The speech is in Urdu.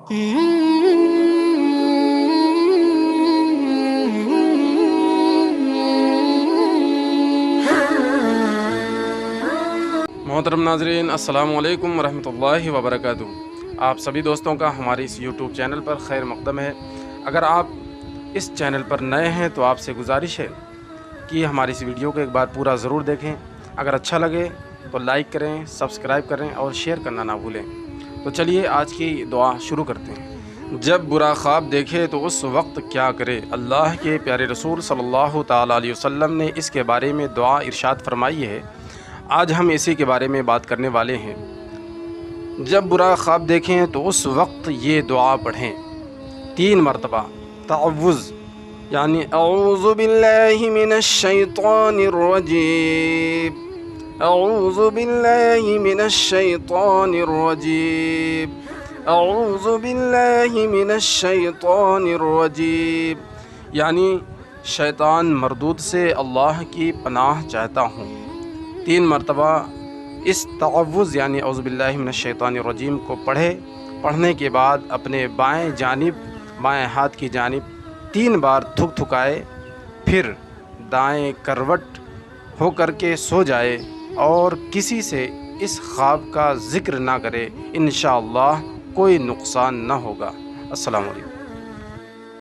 محترم ناظرین، السلام علیکم ورحمۃ اللہ وبرکاتہ۔ آپ سبھی دوستوں کا ہمارے اس یوٹیوب چینل پر خیر مقدم ہے۔ اگر آپ اس چینل پر نئے ہیں تو آپ سے گزارش ہے کہ ہماری اس ویڈیو کو ایک بار پورا ضرور دیکھیں۔ اگر اچھا لگے تو لائک کریں، سبسکرائب کریں اور شیئر کرنا نہ بھولیں۔ تو چلیے آج کی دعا شروع کرتے ہیں۔ جب برا خواب دیکھے تو اس وقت کیا کرے؟ اللہ کے پیارے رسول صلی اللہ تعالیٰ علیہ وسلم نے اس کے بارے میں دعا ارشاد فرمائی ہے۔ آج ہم اسی کے بارے میں بات کرنے والے ہیں۔ جب برا خواب دیکھیں تو اس وقت یہ دعا پڑھیں 3 مرتبہ۔ تعوذ یعنی اعوذ باللہ من الشیطان الرجیم، اعوذ باللہ من الشیطان الرجیم، اعوذ باللہ من الشیطان الرجیم، یعنی شیطان مردود سے اللہ کی پناہ چاہتا ہوں۔ 3 مرتبہ اس تعوذ یعنی اعوذ باللہ من الشیطان الرجیم کو پڑھنے کے بعد اپنے بائیں ہاتھ کی جانب 3 بار تھکائے، پھر دائیں کروٹ ہو کر کے سو جائے اور کسی سے اس خواب کا ذکر نہ کرے۔ انشاءاللہ کوئی نقصان نہ ہوگا۔ السلام علیکم۔